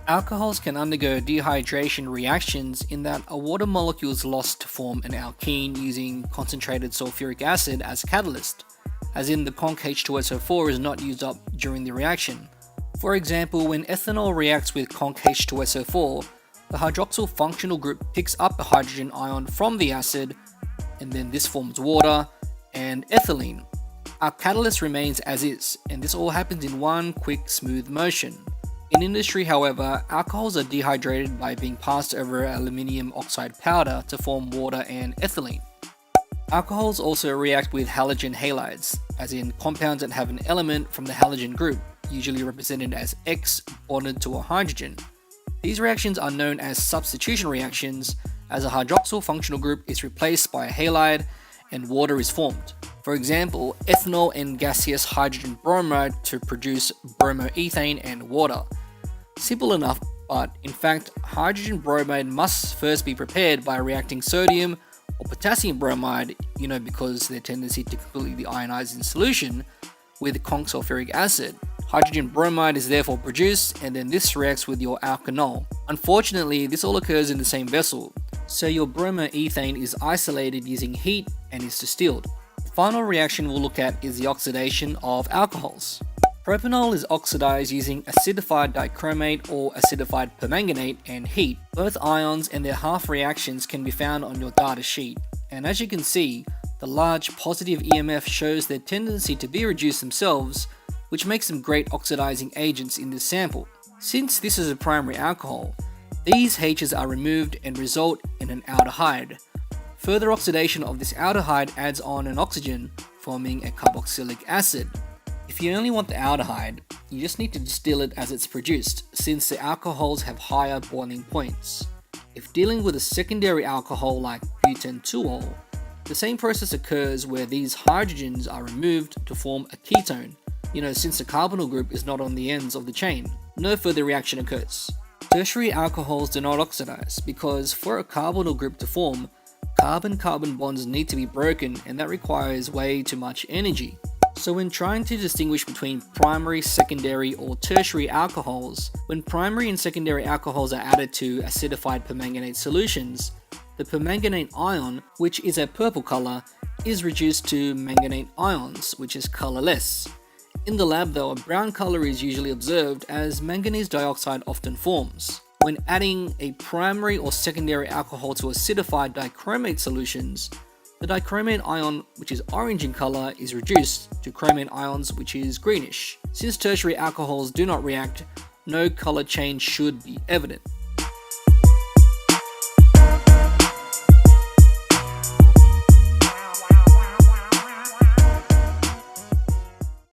Alcohols can undergo dehydration reactions in that a water molecule is lost to form an alkene using concentrated sulfuric acid as catalyst, as in the conc H2SO4 is not used up during the reaction. For example, when ethanol reacts with conc H2SO4, the hydroxyl functional group picks up a hydrogen ion from the acid, and then this forms water and ethylene. Our catalyst remains as is, and this all happens in one quick, smooth motion. In industry, however, alcohols are dehydrated by being passed over aluminium oxide powder to form water and ethylene. Alcohols also react with halogen halides, as in compounds that have an element from the halogen group, usually represented as X bonded to a hydrogen. These reactions are known as substitution reactions, as a hydroxyl functional group is replaced by a halide and water is formed. For example, ethanol and gaseous hydrogen bromide to produce bromoethane and water. Simple enough, but in fact, hydrogen bromide must first be prepared by reacting sodium or potassium bromide, because their tendency to completely ionize in solution, with conc sulfuric acid. Hydrogen bromide is therefore produced, and then this reacts with your alkanol. Unfortunately, this all occurs in the same vessel, so your bromoethane is isolated using heat and is distilled. The final reaction we'll look at is the oxidation of alcohols. Propanol is oxidized using acidified dichromate or acidified permanganate and heat. Both ions and their half reactions can be found on your data sheet, and as you can see, the large positive EMF shows their tendency to be reduced themselves, which makes them great oxidizing agents in this sample. Since this is a primary alcohol, these H's are removed and result in an aldehyde. Further oxidation of this aldehyde adds on an oxygen, forming a carboxylic acid. If you only want the aldehyde, you just need to distill it as it's produced, since the alcohols have higher boiling points. If dealing with a secondary alcohol like butane-2-ol, the same process occurs where these hydrogens are removed to form a ketone. Since the carbonyl group is not on the ends of the chain, no further reaction occurs. Tertiary alcohols do not oxidize because for a carbonyl group to form, carbon-carbon bonds need to be broken, and that requires way too much energy. So when trying to distinguish between primary, secondary, or tertiary alcohols, when primary and secondary alcohols are added to acidified permanganate solutions, the permanganate ion, which is a purple color, is reduced to manganate ions, which is colorless. In the lab though, a brown color is usually observed as manganese dioxide often forms. When adding a primary or secondary alcohol to acidified dichromate solutions, the dichromate ion, which is orange in color, is reduced to chromate ions, which is greenish. Since tertiary alcohols do not react, no color change should be evident.